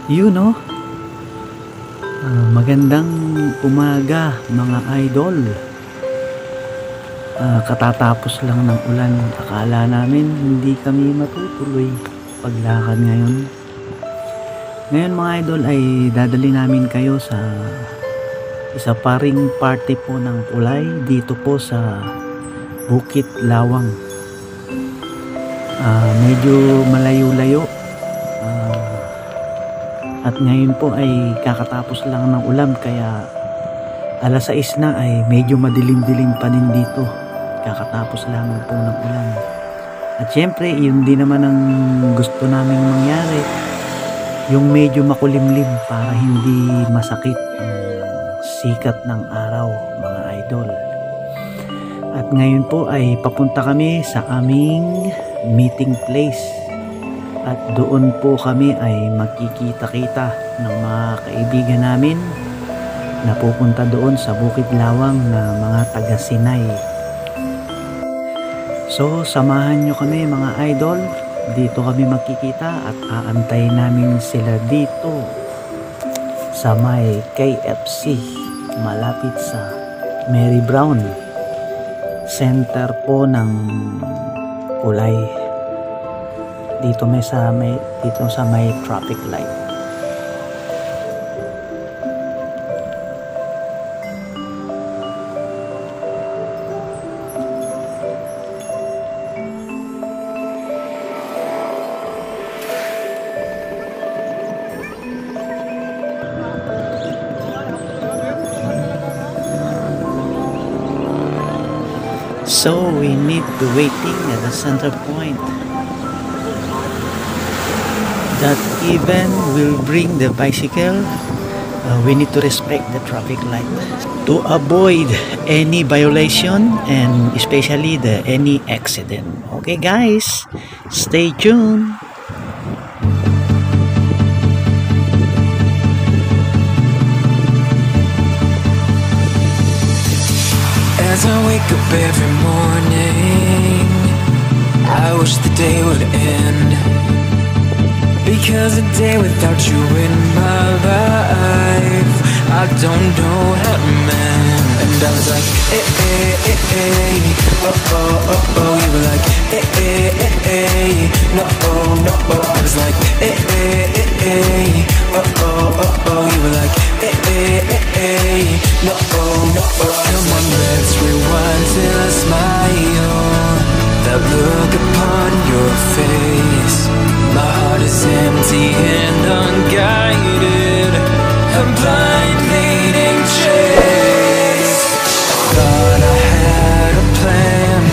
You know, magandang umaga mga idol. Katatapos lang ng ulan. Akala namin hindi kami matutuloy paglakad ngayon. Ngayon mga idol ay dadali namin kayo sa isa pa ring party po ng Kulay dito po sa Bukit Lawang. Medyo malayo-layo. At ngayon po ay kakatapos lang ng ulan, kaya alas 6 na ay medyo madilim-dilim pa din dito. Kakatapos lang po ng ulan. At syempre, yun din naman ang gusto naming mangyari. Yung medyo makulimlim para hindi masakit ang sikat ng araw, mga idol. At ngayon po ay papunta kami sa aming meeting place. At doon po kami ay magkikita-kita ng mga kaibigan namin na pupunta doon sa Bukit Lawang na mga taga-Sinay. So, samahan nyo kami mga idol. Dito kami magkikita at aantayin namin sila dito sa may KFC malapit sa Mary Brown Center po ng Kulay. Dito sa may traffic light. So we need to waiting at the center point. That even will bring the bicycle, we need to respect the traffic light to avoid any violation and especially any accident. Okay guys, stay tuned. As I wake up every morning, I wish the day would end. Because a day without you in my life, I don't know how to mend. And I was like, oh, oh, oh, oh. You were like, no, no, oh. I was like, oh, oh, oh, oh. You were like, no, no, oh. Come on, let's rewind till I smile. That look upon your face. My heart is empty and unguided. I'm blind leading chase. Thought I had a plan.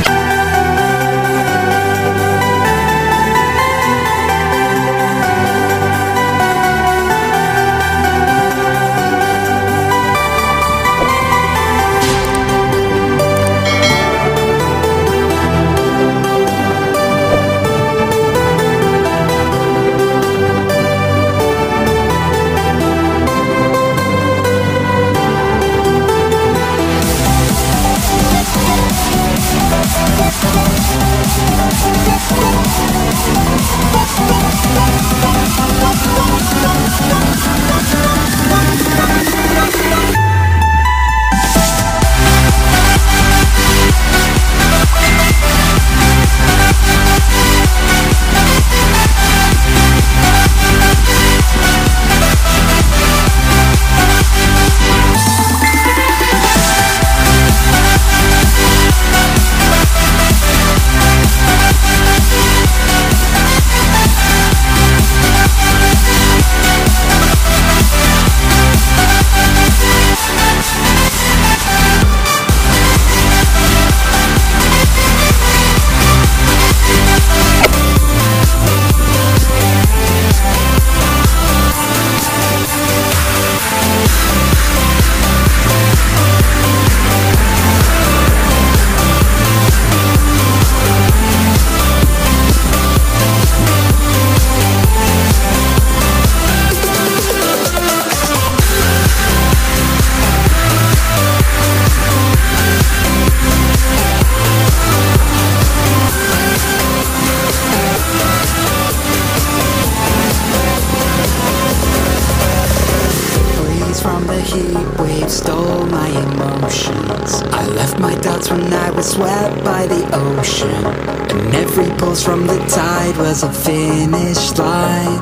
my emotions. I left my doubts when I was swept by the ocean, and every pulse from the tide was a finish line.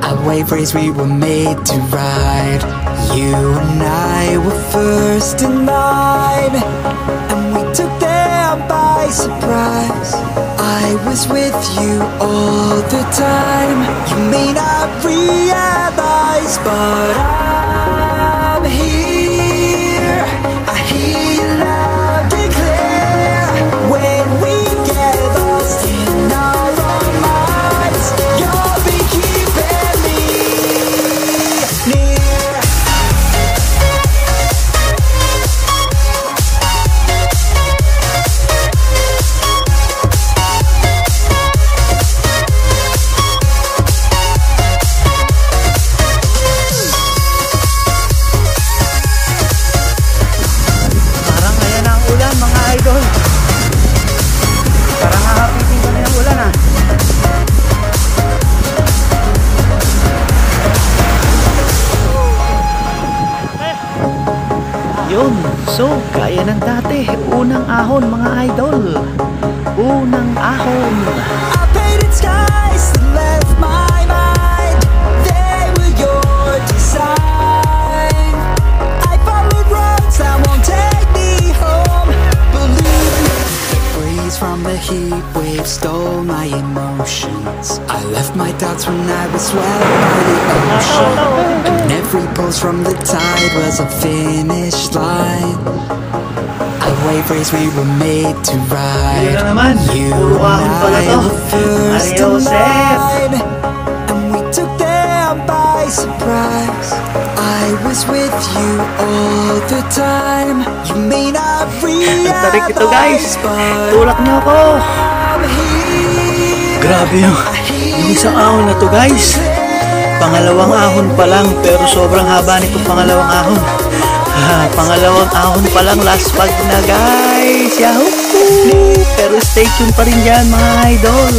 A wave race we were made to ride. You and I were first in line, and we took them by surprise. I was with you all the time. You may not realize, but I'm here. I hear you loud and clear. When we get lost in our own minds, you'll be keeping me near. Parang ayan na ang ulan mga idol. Parang hahapitin ko na yung ulan ah. Yun, so gaya ng dati, unang ahon mga idol. Unang ahon. I painted skies that left my mind. They were your design. I followed roads that won't take me home. Believe me. The breeze from the heat wave stole my emotions. I left my doubts when I was swept by the ocean, and every pulse from the tide was a finish line. A wave race we were made to ride. Yun na naman, You puro ahon pala and I to. were first Maria in Joseph. line, and we took them by surprise. I was with you all the time. You may not Tarik ito guys. realize, but Tulak niyo ako. I'm here. Grabe yung isang ahon na to guys. Pangalawang ahon pa lang, pero sobrang haba nito pangalawang ahon. Pangalawang ahon pa lang, last pag na guys. Yahoo! Pero stay tuned pa rin dyan mga idol.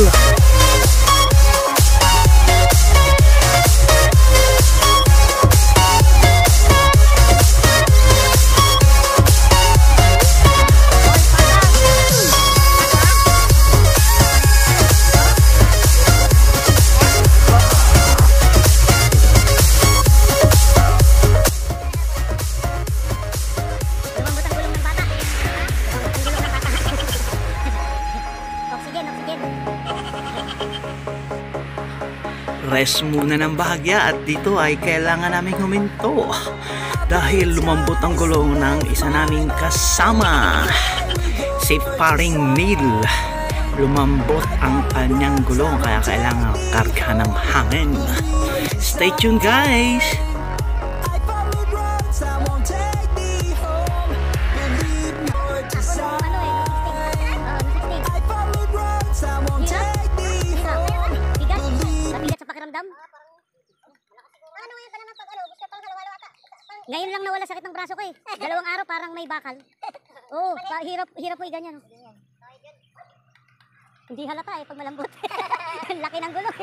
Lumambot ang gulong ng bata. Ang gulong ng bata. Oxygen, oxygen. Rest muna ng bahagya at dito ay kailangan naming huminto dahil lumambot ang gulong ng isa naming kasama, si Paring Neil. Lumambot ang kanyang gulong kaya kailangan karga ng hangin. Stay tuned guys. I followed roads that won't take me home. Believe me, your design. I followed roads that won't take me home. Bigat. Mabigat sa pakiramdam. Ngayon lang nawala sakit ng braso ko eh. 2 araw parang may bakal. Oo, hirap po ganyan. Hindi halata eh pag malambot. Ang laki ng gulong.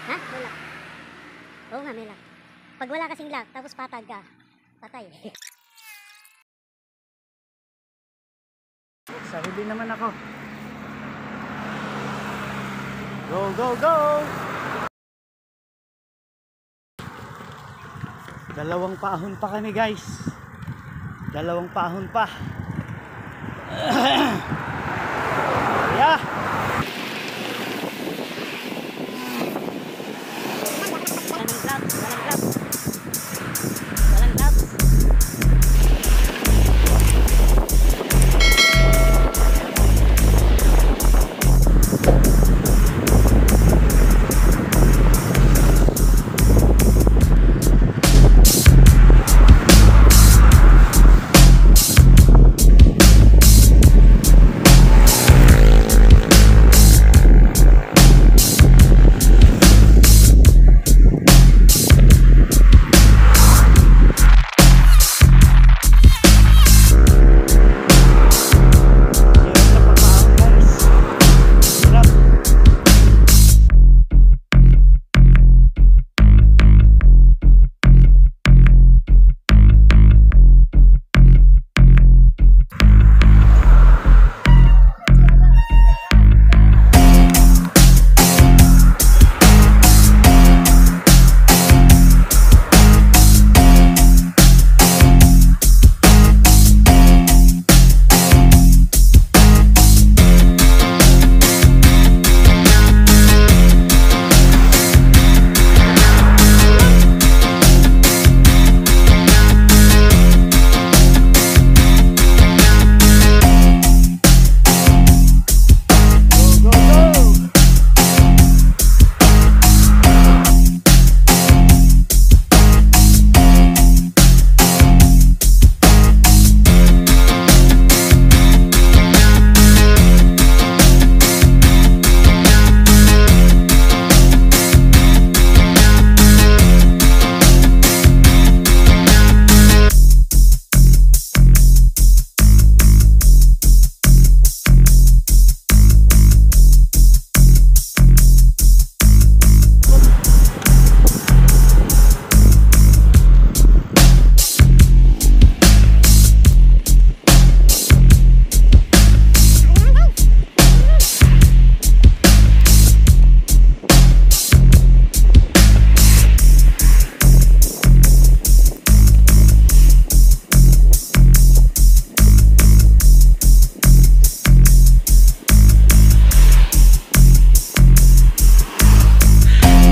Ha? Wala. Oo nga, may lock. Pag wala kasing lock, tapos patag ka, patay. Sa huli naman ako. Go, go, go! Dalawang paahon pa kami guys. Dalawang paahon pa. Yeah! Walang gloves.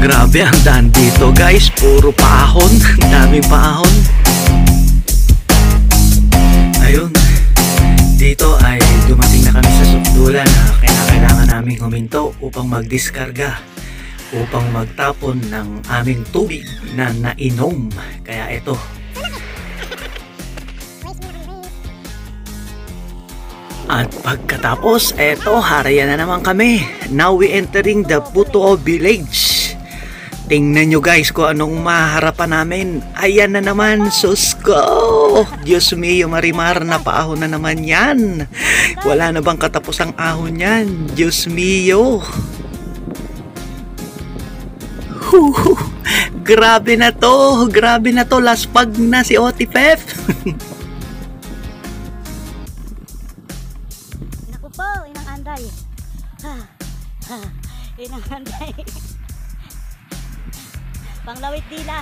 Grabe ang daan dito guys, puro paahon, daming paahon. Ayun, dito ay dumating na kami sa sukdulan na kailangan naming huminto upang magdiskarga, upang magtapon ng aming tubig na nainom. Kaya ito, at pagkatapos, eto, harayan na naman kami. Now we entering the Putuo Village. Tingnan nyo guys kung anong maharapan namin. Ayan na naman, sus ko. Diyos mio, Marimar, na paahon na naman yan. Wala na bang katapos ang ahon yan? Diyos mio. Grabe na to. Grabe na to. Laspag na si Otifef. Naku po, inang anday. Inang anday. Panglawit dila.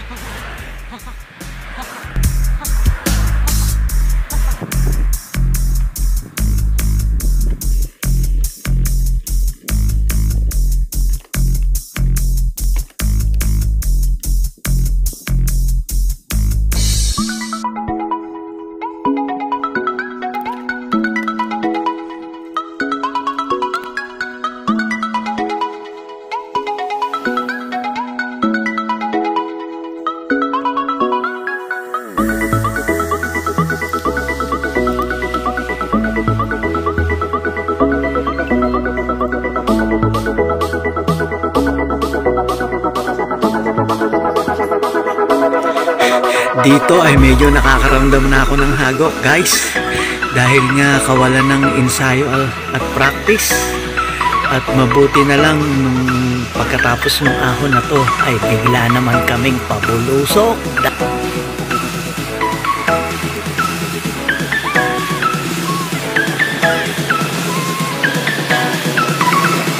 Dito ay medyo nakakaramdam na ako ng hagok guys, dahil nga kawalan ng ensayo at practice. At mabuti na lang nung pagkatapos ng ahon na to ay bigla naman kaming pabulusok.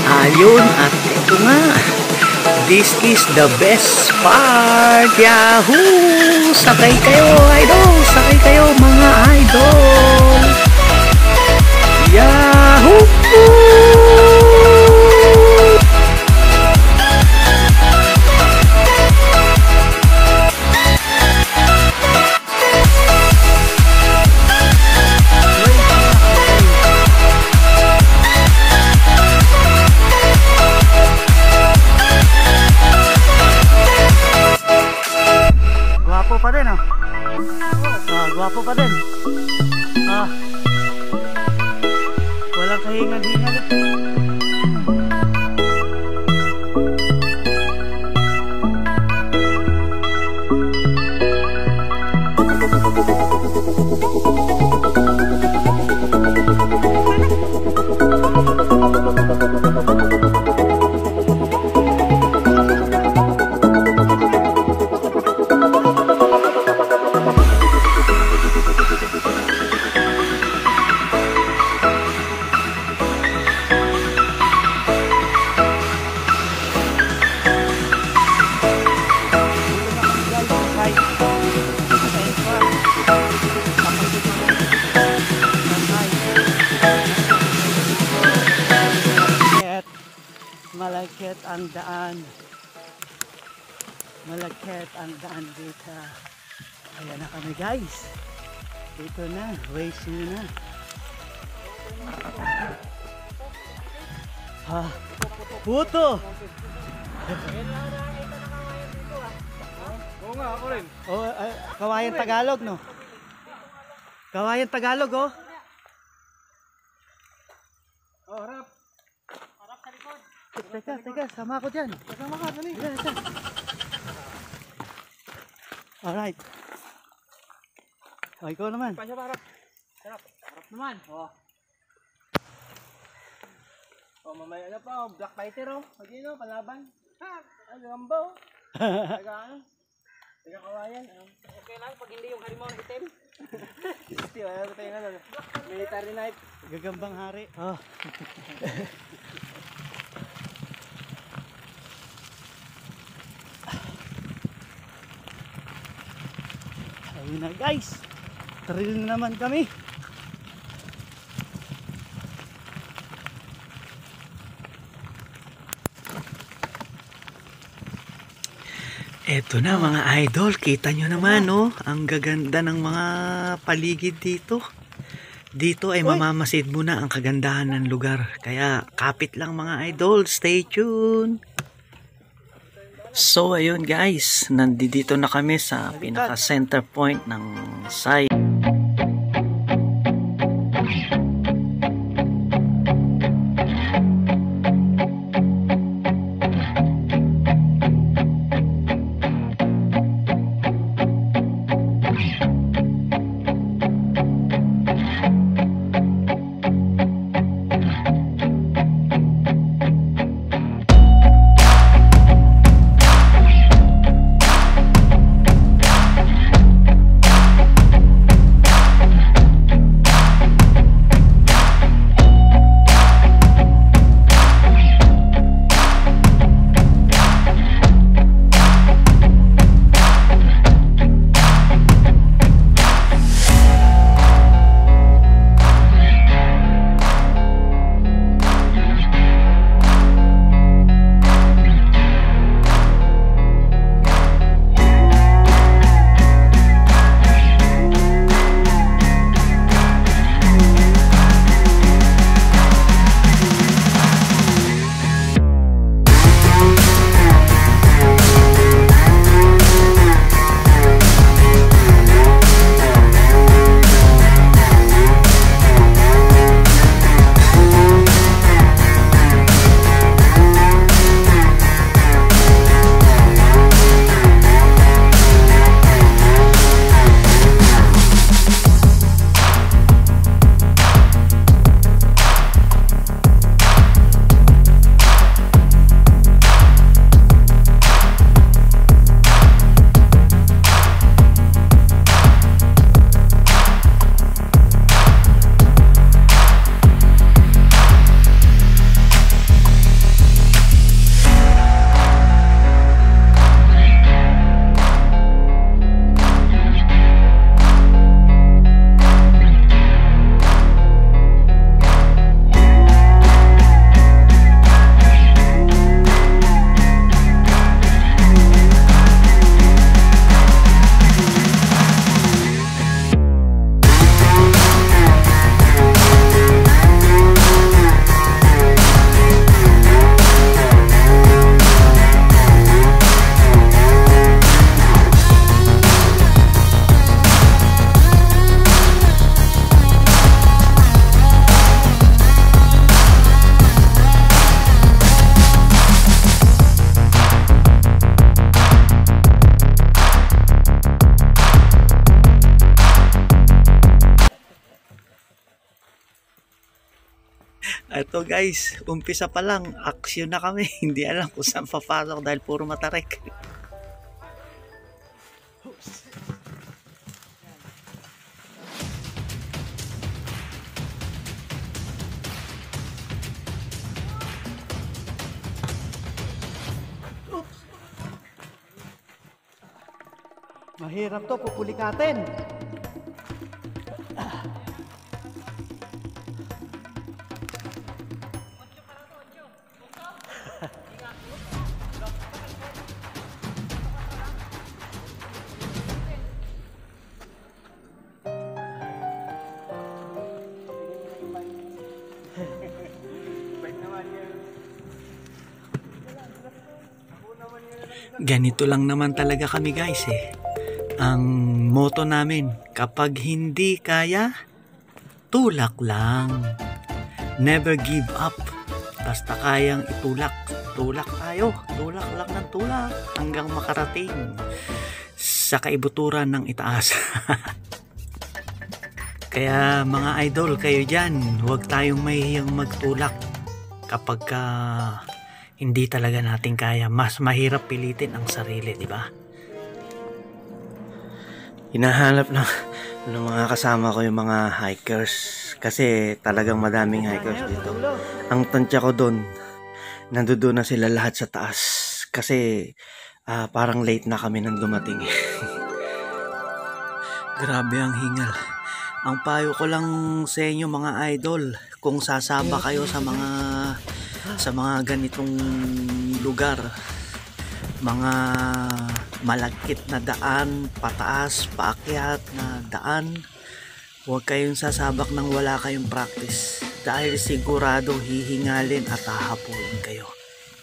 Ayun, at ito nga, this is the best part. Yahoo! Sakay kayo, idol! Sakay kayo, mga idol! Yahoo! Gwapo pa din, oh. Gwapo pa din. Walang kahingan-hingan. Malagkit ang daan. Malagkit ang daan dito. Ayan na kami guys. Dito na. Waste nyo na. Puto! Oo nga, ako rin. Kawayan Tagalog, no? Kawayan Tagalog, oh. Oh, harap. Teka, sama ako dyan. Kasama ka, dali. Teka. Alright. O, ikaw naman. Pasya pa, harap. Harap naman. Oh. Oh, mamaya na pa, oh. Black fighter, oh. Magino, palaban. Ha, ay, gamba, oh. Taga, ano? Taga kawayan. Okay lang, pag hindi yung harimaw na itim. Isti, wala tayo nga, military knife. Gagambang hari. Oh. Ayun na guys, trail na naman kami. Eto na mga idol, kita nyo naman no, ang gaganda ng mga paligid dito. Dito ay mamamasid muna ang kagandahan ng lugar. Kaya kapit lang mga idol, stay tuned. So ayun guys, nandito na kami sa pinaka center point ng site. Ito guys, umpisa pa lang, aksyon na kami. Hindi alam kung saan papasok dahil puro matarik. Mahirap to, pupulikatin. Ganito lang naman talaga kami guys eh. Ang motto namin, kapag hindi kaya, tulak lang. Never give up. Basta kayang itulak, tulak tayo. Tulak lang ng tulak hanggang makarating sa kaibuturan ng itaas. Kaya mga idol, kayo dyan, huwag tayong mahihiyang magtulak kapag hindi talaga natin kaya. Mas mahirap pilitin ang sarili, di ba? Hinahanap ng mga kasama ko yung mga hikers kasi talagang madaming hikers dito. Ang tansya ko doon, nandoon na sila lahat sa taas kasi parang late na kami nang dumating. Grabe ang hingal. Ang payo ko lang sa inyo mga idol, kung sasaba kayo sa mga ganitong lugar, mga malagkit na daan, pataas, paakyat na daan, huwag kayong sasabak nang wala kayong practice dahil sigurado hihingalin at hahapuin kayo.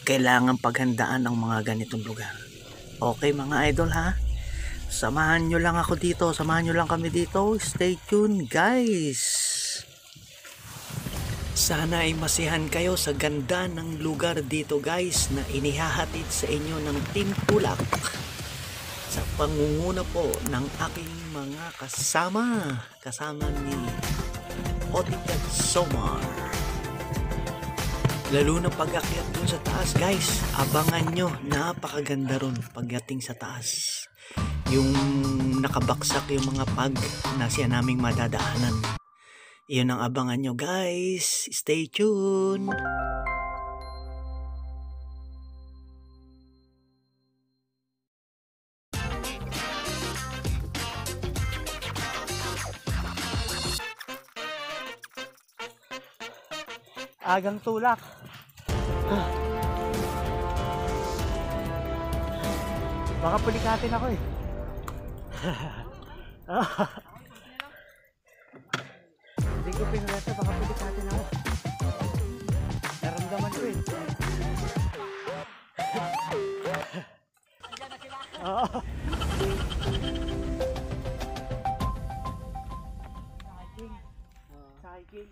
Kailangan paghandaan ang mga ganitong lugar. Okay mga idol ha? Samahan nyo lang ako dito, samahan nyo lang kami dito. Stay tuned guys! Sana ay masihan kayo sa ganda ng lugar dito guys na inihahatid sa inyo ng Team Tulak sa pangunguna po ng aking mga kasama ni Otikat Somar. Lalo na pag-akyat dun sa taas guys, abangan nyo, napakaganda ron pagdating sa taas. Yung nakabaksak yung mga pag na siya naming madadaanan. Iyon ang abangan nyo guys. Stay tuned. Agang tulak. Baka pulikatin ako eh. Hindi ko pinresa, baka pulikatin ako. Naramdaman ko eh. Oo. Hiking.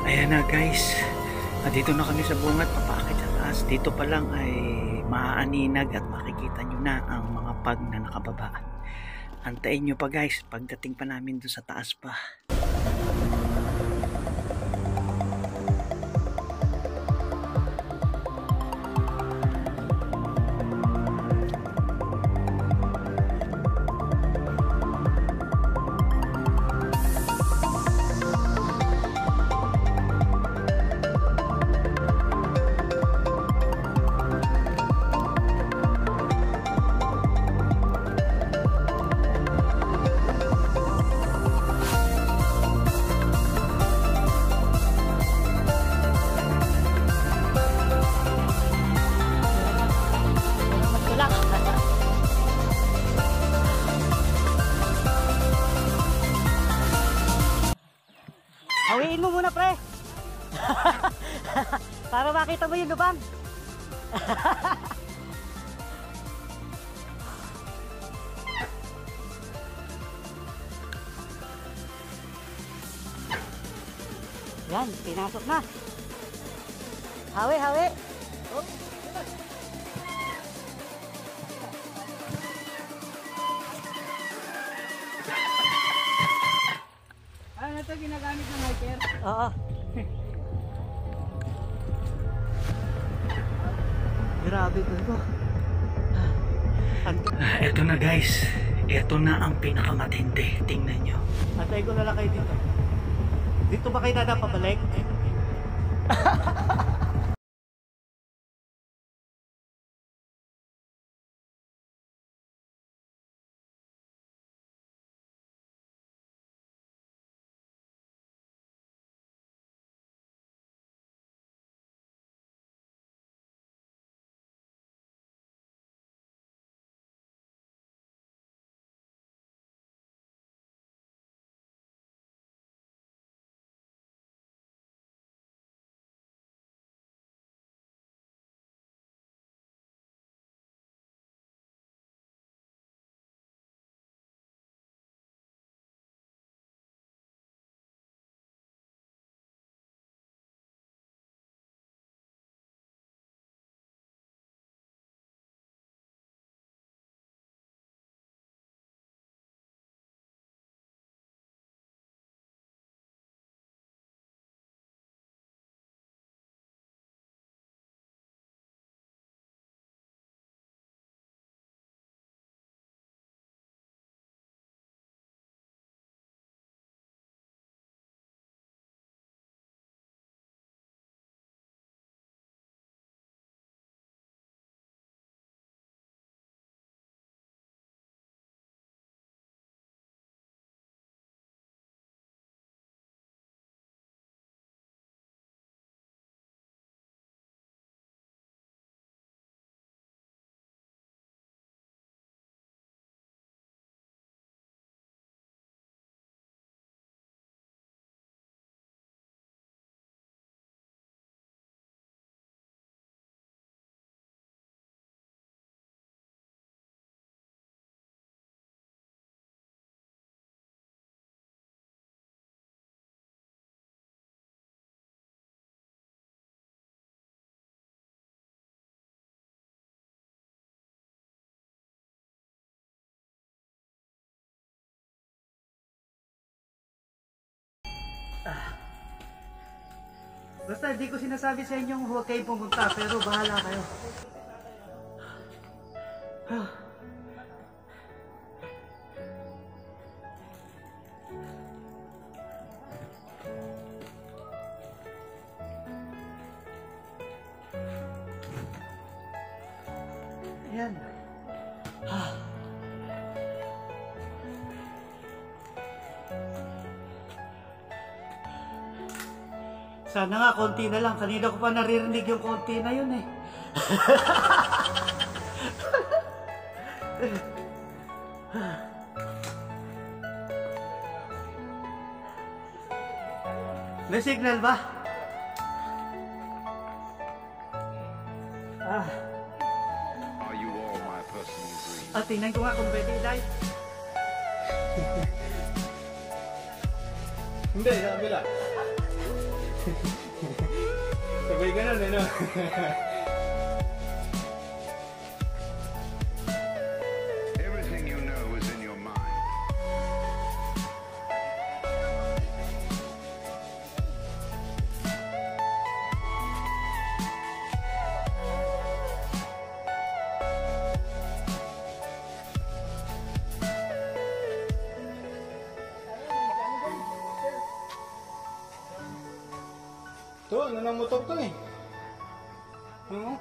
Ayan na guys, dito na kami sa bungad, papakit sa taas. Dito pa lang ay maaaninag at makikita nyo na ang mga pag na nakababa. Antayin nyo pa guys, pagdating pa namin doon sa taas pa. Hawiin mo muna pre. Para makita mo yung lubang. Yan, pinasok na. Hawi, hawi. Oh. Ano ito ginagamit ng hiker? Oo. Grabe ko ito. Ito na guys. Ito na ang pinakamatindi. Tingnan nyo. Antay ko na lang kayo dito. Dito ba kayo pabalik? Basta hindi ko sinasabi sa inyong huwag kayong pumunta, pero bahala kayo. Ayan. Sana nga konti na lang. Kanina ko pa naririnig yung konti na yun eh. May signal ba? Are you all my personal dream? Tingnan ko nga kung pwede live. Hindi, sabi lang. Sabay ganun eh, no? Everything you know is in your mind. Ito, nanangutok to eh. Oo.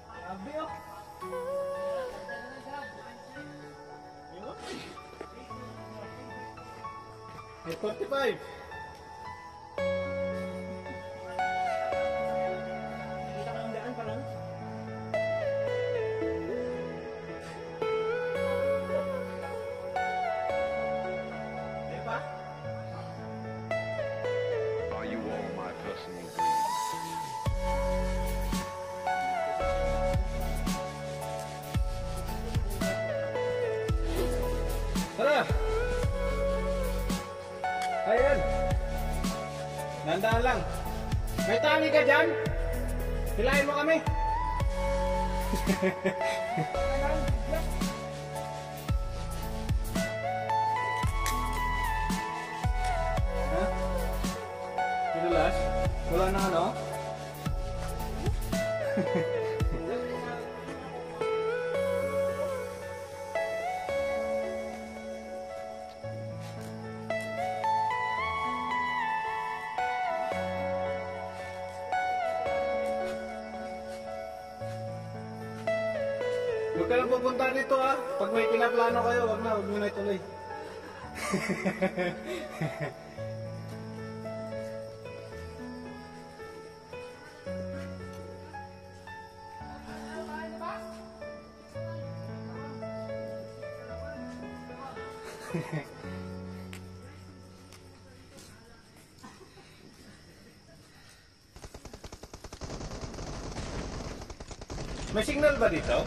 Grabe oh. May 45. Kita ka ng daan pa lang. Diba? Are you all my personal dream? Tara! Ayan! Nandaan lang. May tani ka dyan? Hilahin mo kami. Ha? Pinulas? Wala na ano? Huwag ka lang pupunta dito ah. Pag may pinaplano kayo, huwag mo na ituloy. May signal ba dito?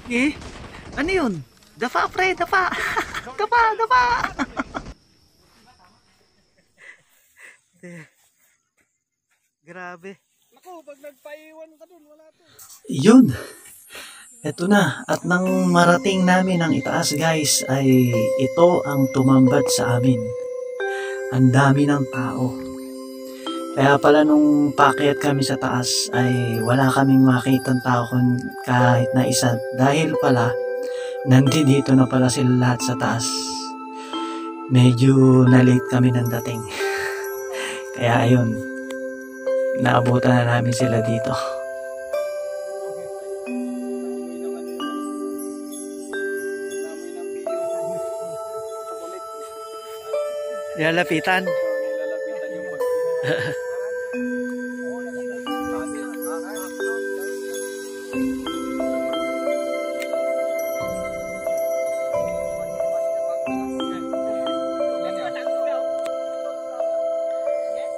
Eh? Ano yun? Dapa, pre! Dapa! Dapa! Dapa! Grabe. Naku, pag nagpaiwan ka dun, wala to. Yun. Eto na. At nang marating namin ang itaas guys, ay ito ang tumambad sa amin. Ang dami ng tao. Kaya pala nung paakyat kami sa taas ay wala kaming makitang tao kahit na isa. Dahil pala, nandito na pala sila lahat sa taas. Medyo na-late kami ng dating. Kaya ayun, naabutan na namin sila dito. Lalapitan. Nilalapitan yung pag...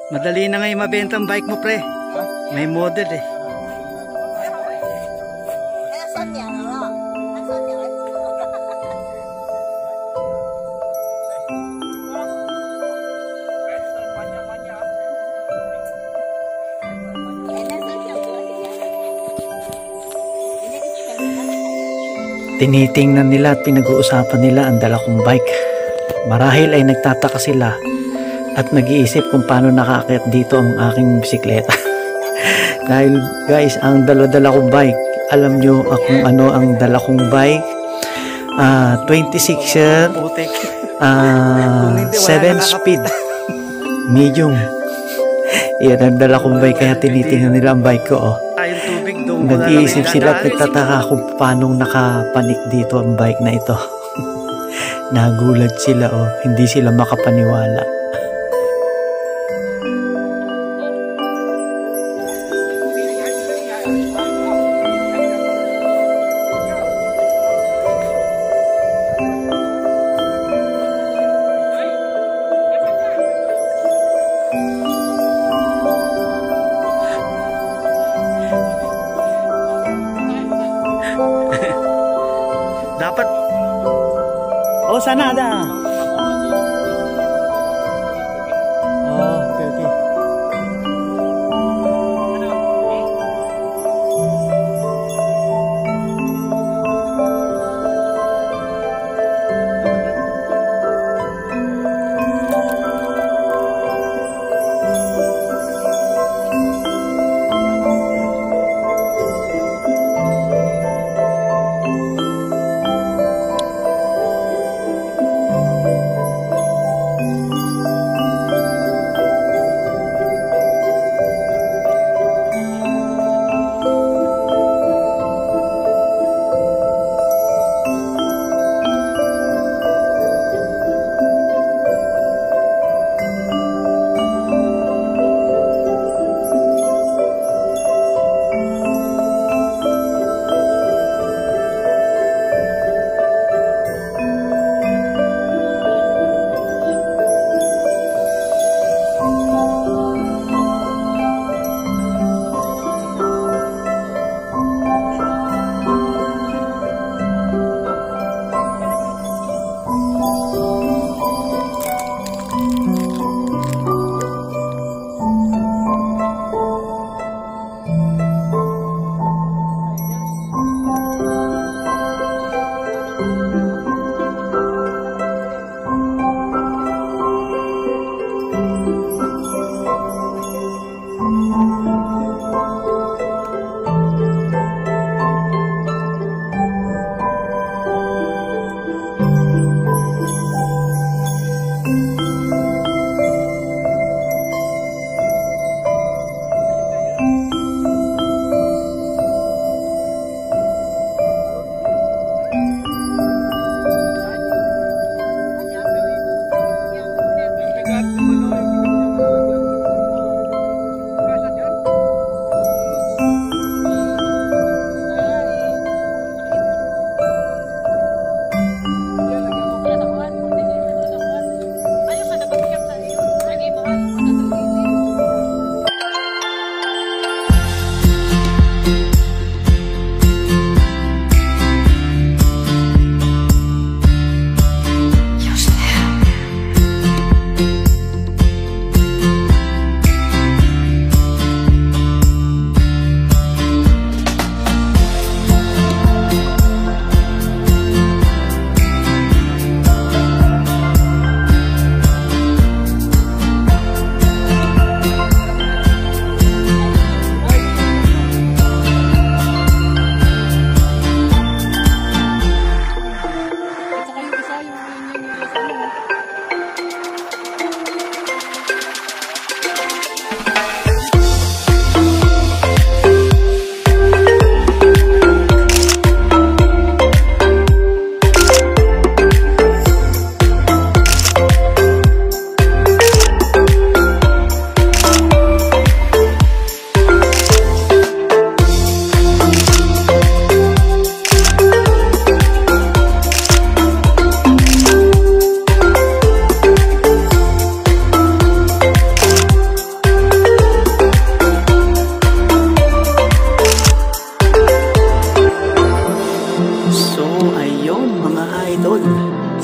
Madali na ngayon mabenta ang bike mo, pre. May model eh. Tinitingnan nila at pinag-uusapan nila ang dala kong bike. Marahil ay nagtataka sila at nag-iisip kung paano nakaakyat dito ang aking bisikleta. Dahil guys, ang dala-dala kong bike, alam nyo kung ano ang dala kong bike? 26er, 7 speed, medium. Yan ang dala kong bike, kaya tinitingnan nila ang bike ko. Nag-iisip sila at nagtataka kung paano nakapanik dito ang bike na ito. Nagulat sila, hindi sila makapaniwala. Dapat sana ada. Okay.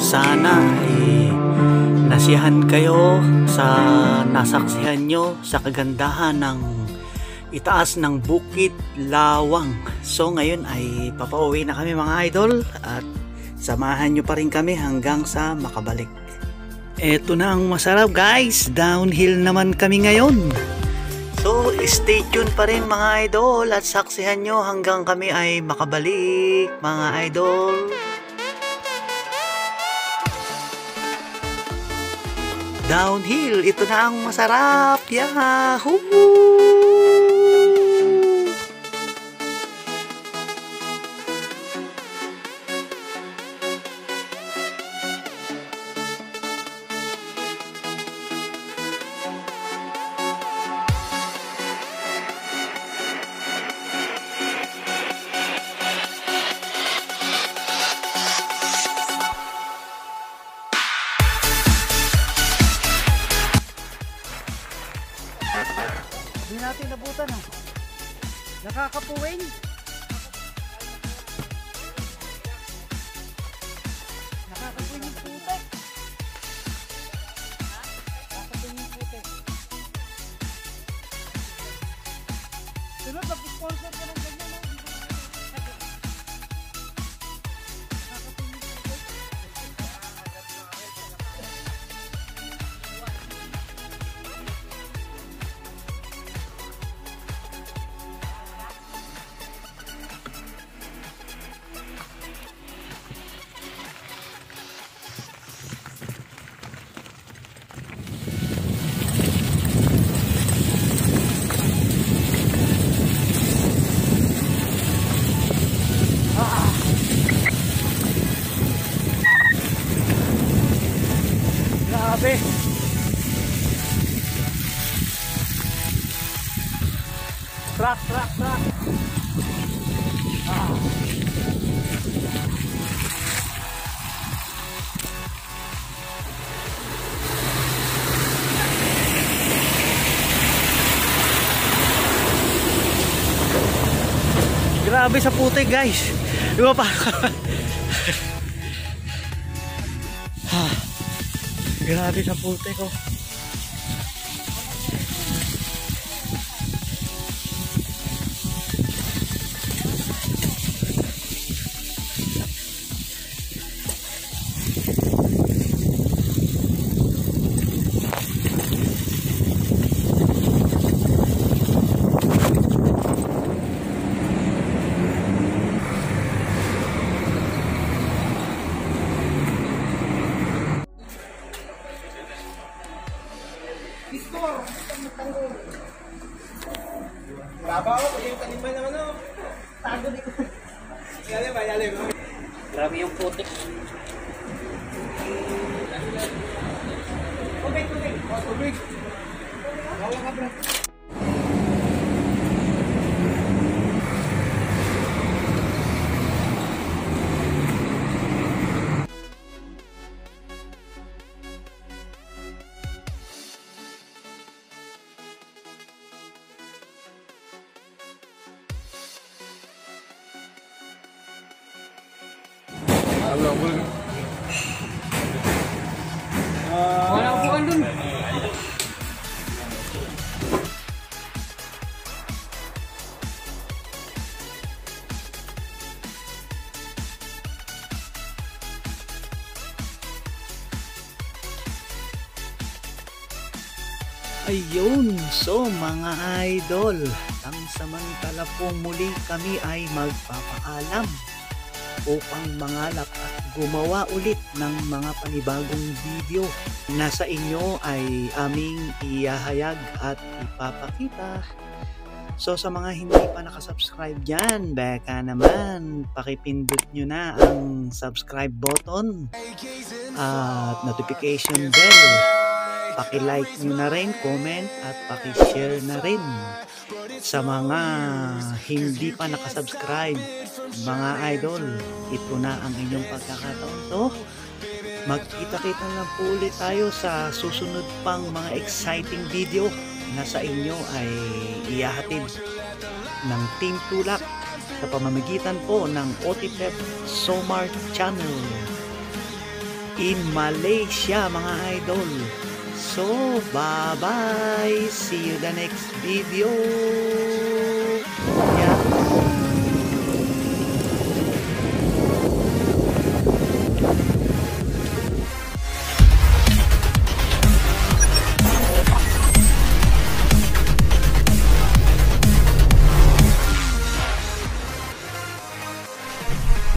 Sana nasiyahan kayo sa nasaksihan nyo sa kagandahan ng itaas ng Bukit Lawang. So ngayon ay papauwi na kami mga idol at samahan nyo pa rin kami hanggang sa makabalik. Eto na ang masarap guys, downhill naman kami ngayon. So stay tuned pa rin mga idol at saksihan nyo hanggang kami ay makabalik mga idol. Downhill, ito na ang masarap. Yahoo! Hindi natin nabutan ha. Nakakapuwing. Nakakapuwing yung putek. Nakakapuwing yung putek. Sunod, mag-sponsor ka ng ganyan ha. Grabe. Truck. Grabe sa putik guys. Di ba pa? Grabe sa putik oh. Baba ako, pag yung taniman ng ano, tago dito. Yalim. Grabe yung putik. Tubig. Bawa ka bro. Wala upuan dun. Ayun, so mga idol, ang samantala po muli kami ay magpapaalam upang mangalap at gumawa ulit ng mga panibagong video na sa inyo ay aming ihahayag at ipapakita. So sa mga hindi pa nakasubscribe dyan, baka naman pakipindot nyo na ang subscribe button at notification bell. Paki-like nyo na rin, comment at paki-share na rin. Sa mga hindi pa nakasubscribe, mga idol, ito na ang inyong pagkakataon. So, magkita-kita lang po ulit tayo sa susunod pang mga exciting video na sa inyo ay ihahatid ng Team Tulak sa pamamagitan po ng OTPEP Somar Channel in Malaysia, mga idol. So, bye-bye! See you the next video!